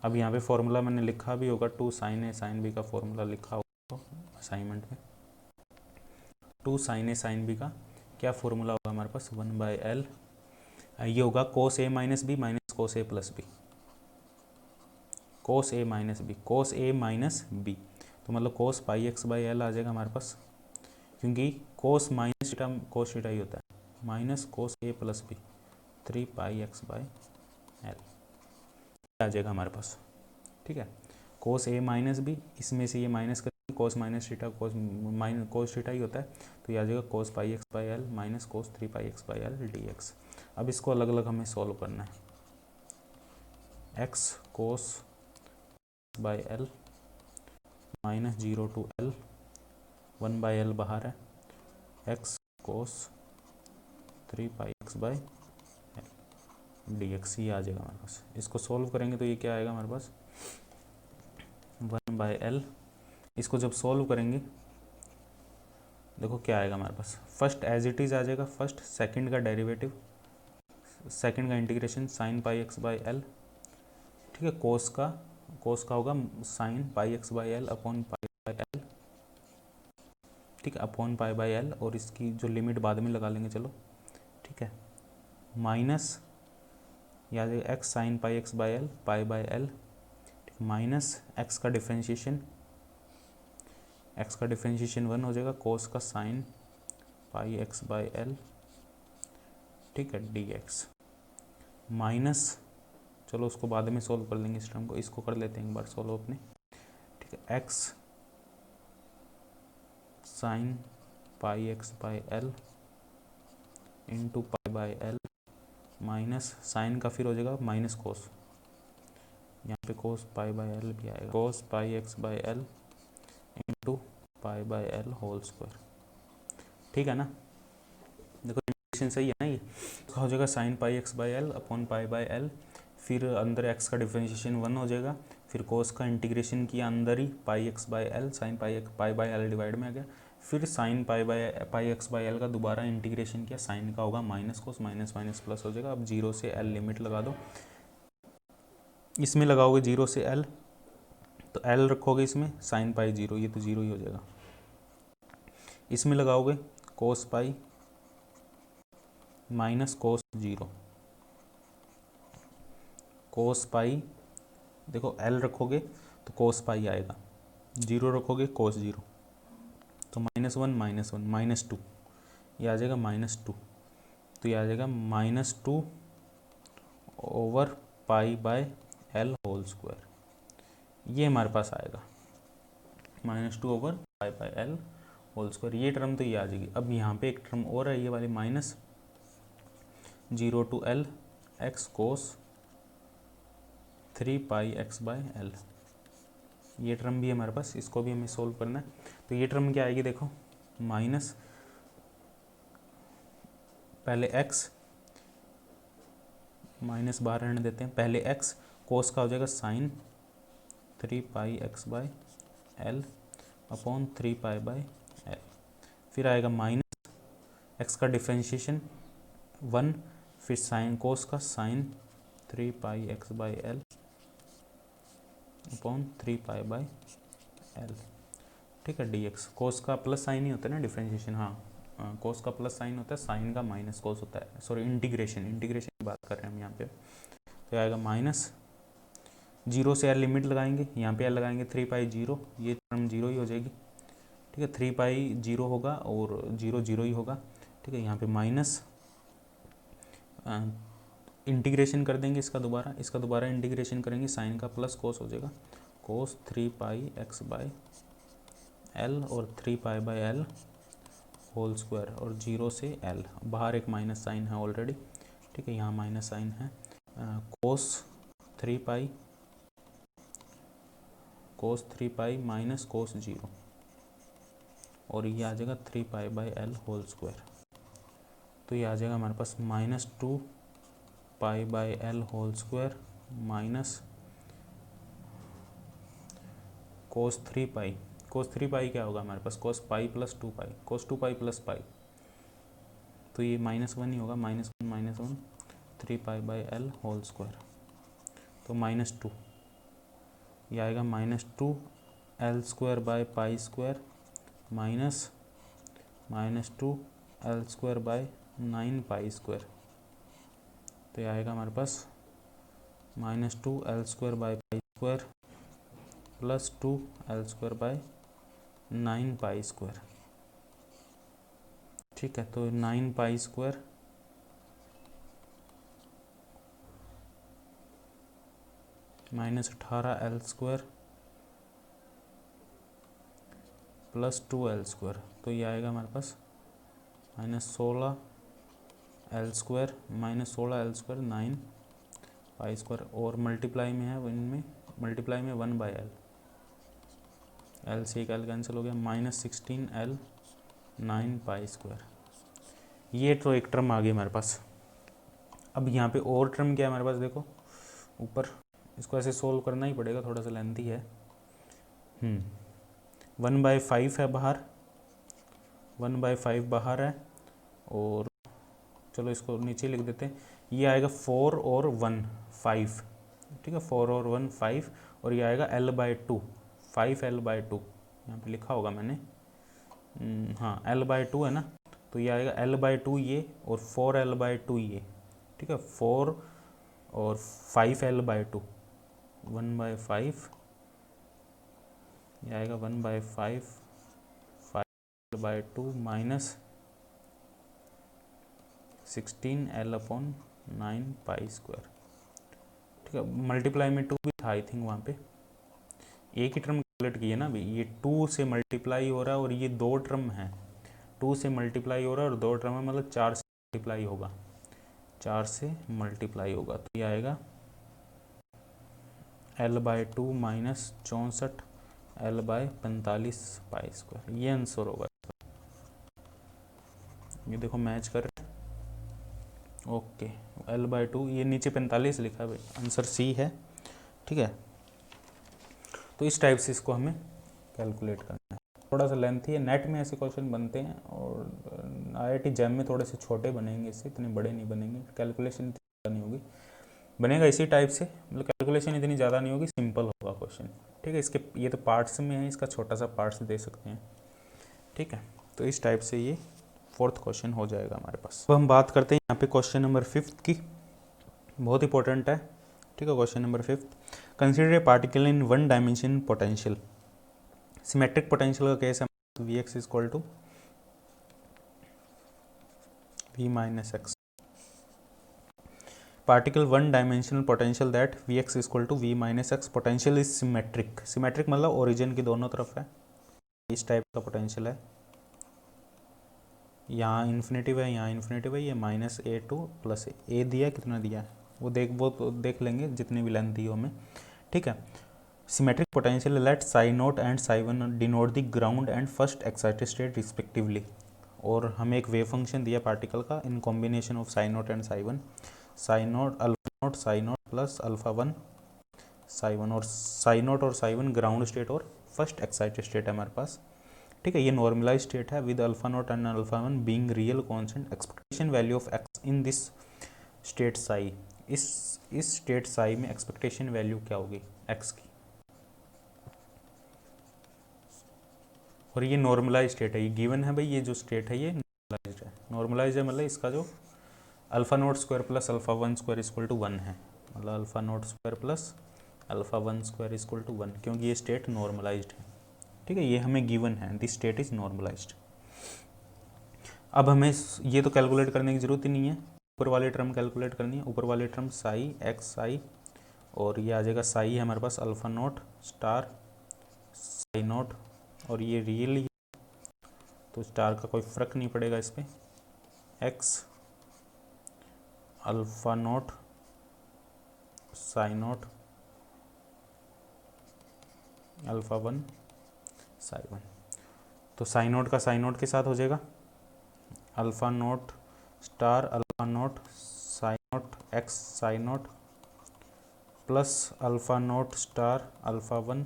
अब यहाँ पे फॉर्मूला मैंने लिखा भी होगा, 2 साइन ए साइन बी का फॉर्मूला लिखा होगा असाइनमेंट में, 2 साइन ए साइन बी का क्या फॉर्मूला होगा हमारे पास 1/L, ये होगा cos A minus B minus cos A plus B, cos A minus B, cos A minus B, तो मतलब cos pi x by l आ जाएगा हमारे पास, क्योंकि cos minus theta cos theta ही होता है, minus cos A plus B 3 pi x by l आ जाएगा हमारे पास। ठीक है, cos A माइनस बी, इसमें से ये माइनस करेंगे, cos minus theta cos theta ही होता है, तो ये आ जाएगा cos pi x by L minus cos 3 pi x by L D X. अब इसको अलग अलग हमें सॉल्व करना है, x cos by L minus 0 to L 1/L बाहर है, x cos 3 pi x by L D x, ये आ जाएगा हमारे पास। इसको सॉल्व करेंगे तो ये क्या आएगा हमारे पास 1/L। इसको जब सॉल्व करेंगे देखो क्या आएगा हमारे पास, फर्स्ट एज इट इज़ आ जाएगा, फर्स्ट सेकंड का डेरिवेटिव, सेकंड का integration sign pi x by L, ठीक है, कोस का होगा sign pi x by L upon pi by L, ठीक है, अपॉन पाई बाई एल, और इसकी जो लिमिट बाद में लगा लेंगे चलो, ठीक है, माइनस या x sine pi x by L pi by L, minus x का डिफ्रेंशिएशन, एक्स का डिफ्रेंशिएशन 1 हो जाएगा, कोस का sign pi x by L, ठीक है, डी एक्स, माइनस, चलो उसको बाद में सोल्व कर लेंगे इस टर्म को, इसको कर लेते हैं एक बार सोल्व अपने, ठीक है, x sine pi x by l into pi by L, minus sine का फिर हो जाएगा माइनस कोस, यहाँ पे कोस पाई बाई एल भी आएगा, cos pi x by l into pi by l whole square, ठीक है ना। देखो इंटीग्रेशन सही है ना, ये हो जाएगा sign pi x by L upon pi by L, फिर अंदर एक्स का डिफ्रेंशिएशन 1 हो जाएगा, फिर कोस का इंटीग्रेशन किया अंदर ही pi x by l, sine pi by l divide में आ गया, फिर sine pi x by l का दोबारा इंटीग्रेशन किया, साइन का होगा minus cos, minus minus plus हो जाएगा। अब 0 से एल लिमिट लगा दो, इसमें लगाओगे 0 से एल, तो एल रखोगे इसमें साइन पाई 0, ये तो 0 ही हो जाएगा, इसमें लगाओगे कोस पाई माइनस कोस 0, कोस पाई, देखो एल रखोगे तो कोस पाई आएगा, 0 रखोगे कोस 0, तो -1 -1 -2, ये आ जाएगा -2, तो ये आ जाएगा -2 over pi by l whole square, ये हमारे पास आएगा -2 over pi by l whole square, ये टर्म तो ये आ जाएगी। अब यहाँ पे एक टर्म और है, ये वाली -0 to L x cos 3 pi x by l, ये टर्म भी हमारे पास, इसको भी हमें सोल्व करना है। तो ये टर्म क्या आएगी देखो, माइनस पहले x, माइनस बाहर रहने देते हैं, पहले x कोस का हो जाएगा sine 3 pi x by l upon 3 pi by l, फिर आएगा माइनस एक्स का डिफ्रेंशिएशन 1, फिर साइन कोस का sine 3 pi x by l upon 3 pi by l, ठीक है, डी एक्स, कोस का प्लस साइन ही होता है ना डिफ्रेंशिएशन, हाँ कोस का प्लस साइन होता है, साइन का माइनस कोस होता है, सॉरी इंटीग्रेशन की बात कर रहे हैं हम यहाँ पे, तो आएगा माइनस 0 से एल लिमिट लगाएंगे, यहाँ पे एल लगाएंगे 3 पाई 0, ये टर्म 0 ही हो जाएगी, ठीक है, 3 पाई 0 होगा और 0 0 ही होगा, ठीक है, यहाँ पे माइनस इंटीग्रेशन कर देंगे इसका दोबारा इंटीग्रेशन करेंगे, साइन का प्लस कोस हो जाएगा, cos 3 pi x by l और 3 pi by l whole square, और 0 से एल, बाहर एक माइनस साइन है ऑलरेडी, ठीक है, यहाँ माइनस साइन है, कोस 3 पाई माइनस कोस 0, और ये आ जाएगा 3 pi by l whole square, तो ये आ जाएगा हमारे पास -2 pi by l whole square minus cos 3 pi क्या होगा हमारे पास, कोस पाई प्लस 2 पाई, कोस 2 पाई प्लस पाई, तो ये -1 ही होगा, -1 3 pi by l whole square, तो -2, ये आएगा -2 l square by pi square minus -2 l square by 9 pi square, तो ये आएगा हमारे पास -2 l square by pi square plus 2 l square by 9 pi square. ठीक है, तो 9 pi square -18 l square plus 2 l square, तो ये आएगा हमारे पास -16 l square -16 l square 9 pi square, और मल्टीप्लाई में है इनमें, मल्टीप्लाई में 1 बाई एल से एक एल कैंसिल हो गया, -16 एल 9 पाई स्क्वायर। ये तो एक टर्म आ गई हमारे पास। अब यहाँ पे और टर्म क्या है हमारे पास, देखो ऊपर, इसको ऐसे सोल्व करना ही पड़ेगा, थोड़ा सा लेंथी है। 1/5 है बाहर, 1/5 बाहर है, और चलो इसको नीचे लिख देते हैं। ये आएगा 4 और 1 5, ठीक है, 4 और 1 5, और ये आएगा L/2 5 L/2, यहाँ पे लिखा होगा मैंने, हाँ L/2 है ना, तो ये आएगा L/2 ये, और 4 L/2 ये, ठीक है, 4 और 5 L/2, 1/5, ये आएगा 1/5 5L/2 माइनस 16 L/9 पाई स्क्वायर। ठीक है, मल्टीप्लाई में 2 भी था आई थिंक, वहाँ पे एक ही टर्म कैलकुलेट की है ना अभी, ये 2 से मल्टीप्लाई हो रहा है, और ये 2 टर्म है, 2 से मल्टीप्लाई हो रहा है और 2 टर्म है, मतलब 4 से मल्टीप्लाई होगा, 4 से मल्टीप्लाई होगा, तो ये आएगा L/2 minus 64 L/45 pi square, ये आंसर होगा। ये देखो मैच कर, ओके, L/2, ये नीचे 45 लिखा है भाई, आंसर सी है। ठीक है, तो इस टाइप से इसको हमें कैलकुलेट करना है। थोड़ा सा लेंथी है, नेट में ऐसे क्वेश्चन बनते हैं, और IIT जैम में थोड़े से छोटे बनेंगे, इससे इतने बड़े नहीं बनेंगे, कैलकुलेशन इतनी ज़्यादा नहीं होगी, बनेगा इसी टाइप से, मतलब कैलकुलेशन इतनी ज़्यादा नहीं होगी, सिंपल होगा क्वेश्चन। ठीक है, इसके ये तो पार्ट्स में है, इसका छोटा सा पार्ट्स दे सकते हैं। ठीक है, तो इस टाइप से ये 4th क्वेश्चन हो जाएगा हमारे पास। अब हम बात करते हैं यहाँ पे क्वेश्चन नंबर 5 की, बहुत इंपॉर्टेंट है। ठीक है, question number 5, consider a particle in 1 dimension potential. Symmetric potential का केस है, Vx equal to V minus x. Particle 1 dimensional potential that Vx equal to V minus x, potential is symmetric. Symmetric मतलब origin की दोनों तरफ है, इस type का potential है, यहाँ इन्फिनेटिव है, यहाँ इन्फिनेटिव है, ये -A2 प्लस ए दिया, कितना दिया है वो तो देख लेंगे जितनी भी लेंथ दी हो हमें। ठीक है, symmetric potential let psi naught and psi one denote the ground and first excited state respectively, और हमें एक वेव फंक्शन दिया पार्टिकल का in combination of psi naught and psi one, psi naught alpha naught psi naught plus alpha one psi one, और psi naught और psi one ground state और first excited state है हमारे पास। ठीक है, ये नॉर्मलाइज स्टेट है with alpha note and alpha one being real constant, expectation value of x in this state Sai, इस स्टेट साई में एक्सपेक्टेशन वैल्यू क्या होगी एक्स की, और ये नॉर्मलाइज स्टेट है, ये गिवन है भाई, ये जो स्टेट है ये नॉर्मलाइज है। नॉर्मलाइज है मतलब इसका जो alpha naught square plus alpha one square equal to 1 है, मतलब alpha naught square plus alpha one square equal to 1, क्योंकि ये स्टेट नॉर्मलाइज्ड है। ठीक है, ये हमें गिवन है, दिस स्टेट इज नॉर्मलाइज्ड। अब हमें ये तो कैलकुलेट करने की ज़रूरत ही नहीं है, ऊपर वाले टर्म कैलकुलेट करनी है। ऊपर वाले टर्म साई एक्स साई, और ये आ जाएगा साई है हमारे पास alpha naught star psi naught, और ये रियल ही तो स्टार का कोई फ़र्क नहीं पड़ेगा इस पर, x alpha naught psi naught alpha one psi one, तो साई नोट का साई नोट के साथ हो जाएगा alpha naught star alpha naught psi naught x Sai naught plus alpha naught star alpha one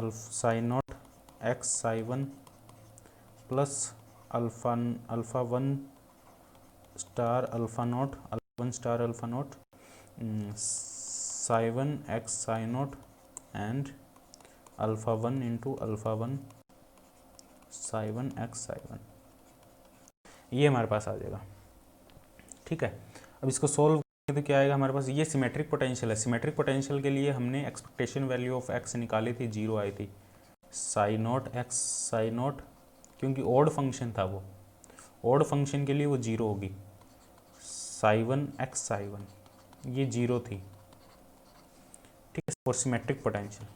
psi naught x psi one plus alpha one star alpha note alpha one star alpha naught psi one x Sai naught and alpha one into alpha one psi one x psi one. ये हमारे पास आ जाएगा। ठीक है, अब इसको solve करेंगे तो क्या आएगा हमारे पास, ये सिमेट्रिक पोटेंशियल है। सिमेट्रिक पोटेंशियल के लिए हमने एक्सपेक्टेशन वैल्यू ऑफ एक्स निकाली थी, 0 आई थी, Sai not x psi not, क्योंकि ओड फंक्शन था वो, ओड फंक्शन के लिए वो 0 होगी, साई 1 एक्स साई 1 ये 0 थी। ठीक है, फॉर सिमेट्रिक पोटेंशियल।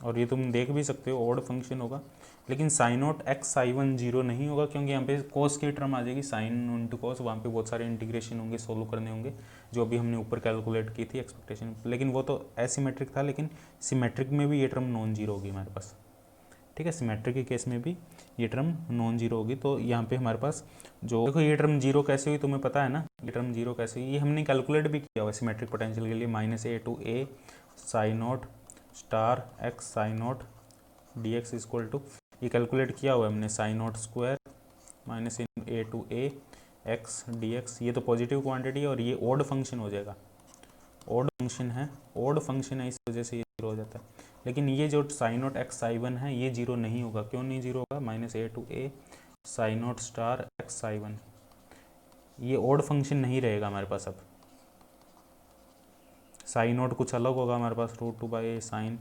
और ये तुम देख भी सकते हो ओड फंक्शन होगा, लेकिन साइन नॉट एक्स साई 1 0 नहीं होगा, क्योंकि यहाँ पे कोस की टर्म आ जाएगी, साइन इंटू कोस, वहाँ पे बहुत सारे इंटीग्रेशन होंगे, सोल्व करने होंगे, जो भी हमने ऊपर कैलकुलेट की थी एक्सपेक्टेशन, लेकिन वो तो एसिमेट्रिक था, लेकिन सिमेट्रिक में भी ये टर्म नॉन जीरो होगी हमारे पास। ठीक है, सिमेट्रिक के केस में भी ये टर्म नॉन जीरो होगी। तो यहाँ पे हमारे पास जो देखो ये टर्म जीरो कैसे हुई तुम्हें पता है ना, ये टर्म जीरो कैसे हुई, ये हमने कैलकुलेट भी किया हुआ सिमेट्रिक पोटेंशियल के लिए, -a to a psi naught star x psi naught d x equal to, ये कैलकुलेट किया हुआ है हमने, psi naught square -a to a x d x, ये तो पॉजिटिव क्वांटिटी है और ये ओड फंक्शन हो जाएगा, ओड फंक्शन है, ओड फंक्शन है, इस वजह से ये जीरो हो जाता है। लेकिन ये जो साइन नॉट एक्स साई 1 है ये जीरो नहीं होगा, क्यों नहीं जीरो होगा, -a to a psi naught star x psi 1, ये ओड फंक्शन नहीं रहेगा हमारे पास। अब साइन नॉट कुछ अलग होगा हमारे पास, √2/a sine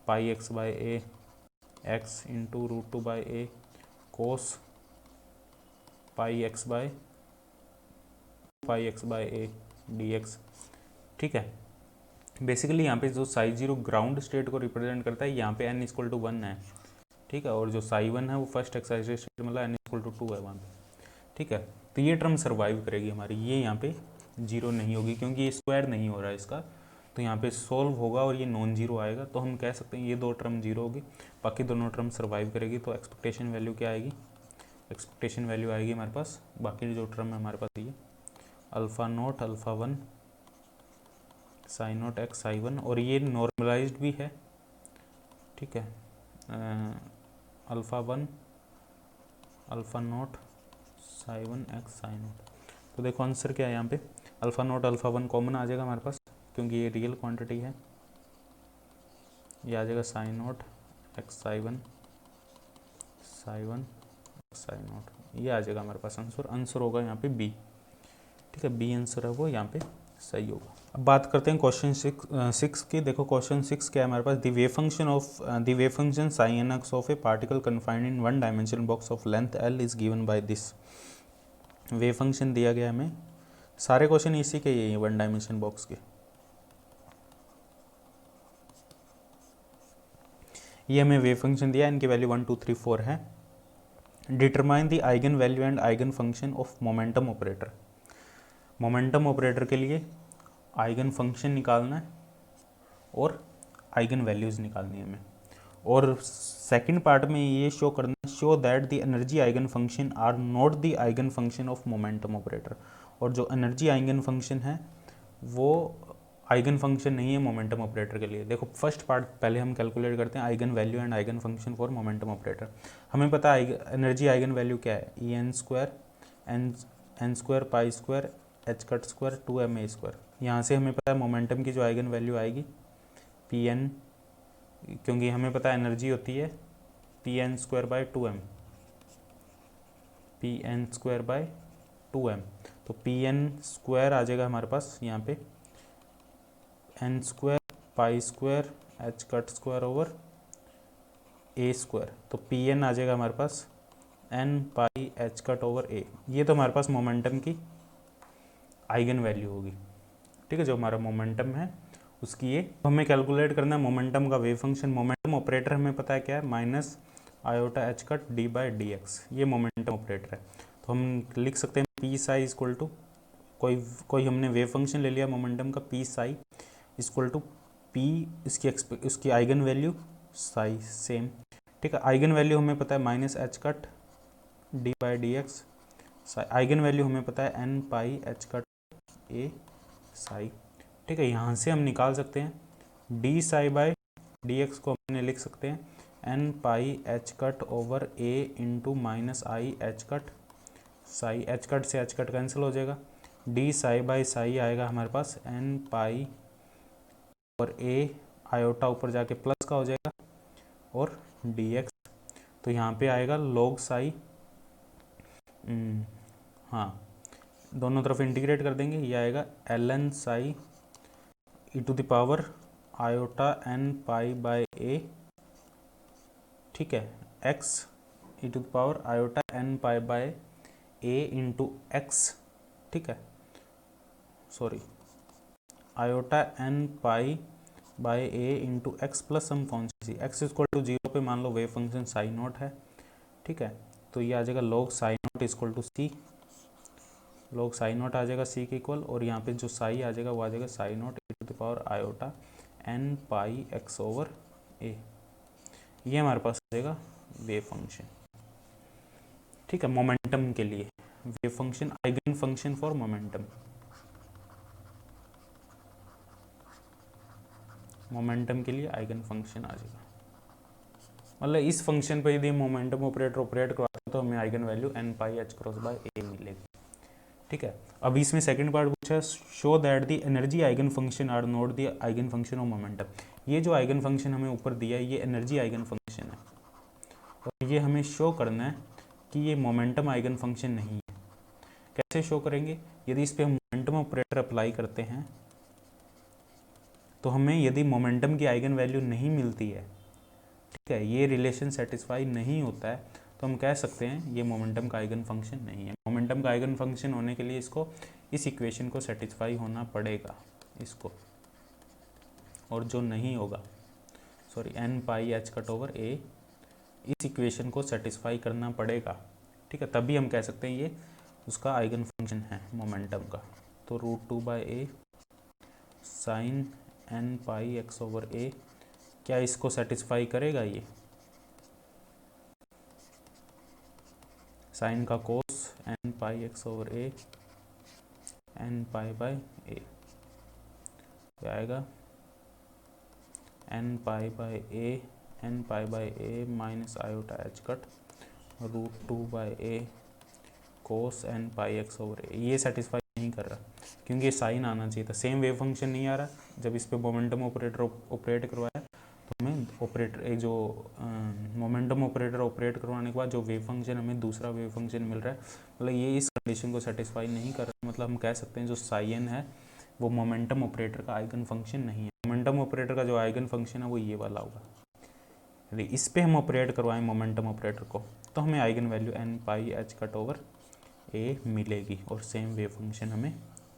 pi x by a x into √2/a cos pi x by a d x. ठीक है, बेसिकली यहाँ पे जो साई 0 ग्राउंड स्टेट को रिप्रेजेंट करता है, यहाँ पे n इक्वल टू 1 है। ठीक है, और जो साई 1 है वो फर्स्ट एक्साइटेड स्टेट मतलब n इक्वल टू 2 है वहाँ पे। ठीक है, तो ये टर्म सर्वाइव करेगी हमारी, ये यहाँ पे जीरो नहीं होगी, क्योंकि ये स्क्वायर नहीं हो रहा है इसका, तो यहाँ पे सोल्व होगा और ये नॉन जीरो आएगा, तो हम कह सकते हैं ये दो टर्म जीरो होगी, बाकी दोनों टर्म सर्वाइव करेगी। तो एक्सपेक्टेशन वैल्यू क्या आएगी, एक्सपेक्टेशन वैल्यू आएगी हमारे पास, बाकी जो टर्म है हमारे पास ये alpha naught alpha 1 psi naught x psi 1, और ये नॉर्मलाइज्ड भी है। ठीक है, alpha 1 alpha naught psi 1 x psi naught. तो देखो आंसर क्या है यहाँ पे, अल्फ़ा नॉट अल्फ़ा 1 कॉमन आ जाएगा हमारे पास, क्योंकि ये रियल क्वांटिटी है, ये आ जाएगा psi naught x psi 1 psi 1 psi naught, ये आ जाएगा हमारे पास आंसर। आंसर होगा यहाँ पे बी। ठीक है, बी आंसर है वो यहाँ पे सही होगा। अब बात करते हैं क्वेश्चन 6 की। देखो क्वेश्चन 6 क्या है हमारे पास, the wave function sine x of a particle confined in one dimension box of length l is given by this. Wave function दिया गया हमें, सारे क्वेश्चन इसी के ही हैं वन डायमेंशन बॉक्स के। ये हमें वेव फंक्शन दिया है, इनकी वैल्यू 1 2 3 4 है। Determine the eigen value and eigen function of momentum operator. Momentum operator के लिए आइगन फंक्शन निकालना है और आइगन वैल्यूज़ निकालनी है हमें, और सेकंड पार्ट में ये शो करना है, show that the energy eigen function are not the eigen function of momentum operator, और जो एनर्जी आइगन फंक्शन है वो आइगन फंक्शन नहीं है मोमेंटम ऑपरेटर के लिए। देखो फर्स्ट पार्ट पहले हम कैलकुलेट करते हैं, eigen value and eigen function for momentum operator. हमें पता है एनर्जी आइगन वैल्यू क्या है, n square pi square h cut square 2ma²। यहाँ से हमें पता है मोमेंटम की जो आइगन वैल्यू आएगी पी एन, क्योंकि हमें पता है एनर्जी होती है pn² bye 2m, pn² bye 2m, तो pn² आ जाएगा हमारे पास यहाँ पे n² पाई square h cut square over a², तो pn आ जाएगा हमारे पास n pi h cut over a। ये तो हमारे पास मोमेंटम की आइगन वैल्यू होगी। ठीक है, जो हमारा मोमेंटम है उसकी ये हमें कैलकुलेट करना है मोमेंटम का वेव फंक्शन। मोमेंटम ऑपरेटर हमें पता है क्या है, minus iota H cut d by d x, ये मोमेंटम ऑपरेटर है। तो हम लिख सकते हैं पी साई इक्वल टू, कोई हमने वेव फंक्शन ले लिया मोमेंटम का, p psi equal to p इसकी आइगन वैल्यू साई सेम। ठीक है, आइगन वैल्यू हमें पता है minus h cut d by d x, eigen value हमें पता है n pi h cut a psi. ठीक है, यहाँ से हम निकाल सकते हैं d psi by d x को हमने लिख सकते हैं n pi h cut over a into minus i h cut psi, H cut से एच कट कैंसिल हो जाएगा, डी साई बाई साई आएगा हमारे पास एन पाई और ए आयोटा ऊपर जाके प्लस का हो जाएगा और डी एक्स। तो यहाँ पे आएगा log साई, हाँ दोनों तरफ इंटीग्रेट कर देंगे, ये आएगा ln psi e to the power iota n pi by a, ठीक है, x e to the power iota n pi by a into x, ठीक है, sorry iota n pi by a into x plus हम कौन सी x equal to 0 पे मान लो वेव फंक्शन साई नॉट है, ठीक है, तो ये आ जाएगा log psi naught equal to c, log psi naught आ जाएगा सी के इक्वल, और यहाँ पे जो साई आ जाएगा वो आ जाएगा psi naught e to the power iota n pi x over a, ये हमारे पास आ जाएगा वेव फंक्शन, ठीक है, मोमेंटम के लिए wave function, eigen function for momentum, momentum के लिए आइगन फंक्शन आ जाएगा, मतलब इस फंक्शन पर यदि मोमेंटम ऑपरेटर ऑपरेट करवाते तो हमें eigen value n pi h cross bye a मिलेगी, ठीक है। अब इसमें सेकंड पार्ट पूछा है, show that the energy eigen function are not the eigen function of momentum, ये जो आइगन फंक्शन हमें ऊपर दिया है ये एनर्जी आइगन फंक्शन है, और ये हमें शो करना है कि ये मोमेंटम आइगन फंक्शन नहीं है। कैसे शो करेंगे, यदि इस पर हम मोमेंटम ऑपरेटर अप्लाई करते हैं तो हमें यदि मोमेंटम की आइगन वैल्यू नहीं मिलती है, ठीक है, ये रिलेशन सेटिस्फाई नहीं होता है, तो हम कह सकते हैं ये मोमेंटम का आइगन फंक्शन नहीं है। मोमेंटम का आइगन फंक्शन होने के लिए इसको इस इक्वेशन को सेटिस्फाई होना पड़ेगा इसको, और जो नहीं होगा, sorry n pi h cut over a, इस इक्वेशन को सेटिस्फाई करना पड़ेगा, ठीक है, तभी हम कह सकते हैं ये उसका आइगन फंक्शन है मोमेंटम का। तो √2/a sine n pi x over a, क्या इसको सेटिस्फाई करेगा, ये साइन का cos n pi x over a n pi by a, क्या आएगा n pi by a minus iota h cut √2/a cos n pi x over a, ये satisfy नहीं कर रहा क्योंकि ये साइन आना चाहिए था, सेम वेव फंक्शन नहीं आ रहा। जब इस पे मोमेंटम ऑपरेटर ऑपरेट करवाया तो हमें ऑपरेटर एक जो मोमेंटम ऑपरेटर ऑपरेट करवाने के बाद जो वेव फंक्शन हमें दूसरा वेव फंक्शन मिल रहा है, मतलब ये इस कंडीशन को सेटिस्फाई नहीं कर रहा, मतलब हम कह सकते हैं जो साई n है वो मोमेंटम ऑपरेटर का आइगन फंक्शन नहीं है। मोमेंटम ऑपरेटर का जो आइगन फंक्शन है वो ये वाला होगा, यदि इस पे हम ऑपरेट करवाएं मोमेंटम ऑपरेटर को तो हमें eigen value n pi h cut over a मिलेगी और सेम वेव फंक्शन हमें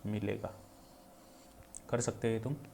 मिलेगा। कर सकते हैं तुम।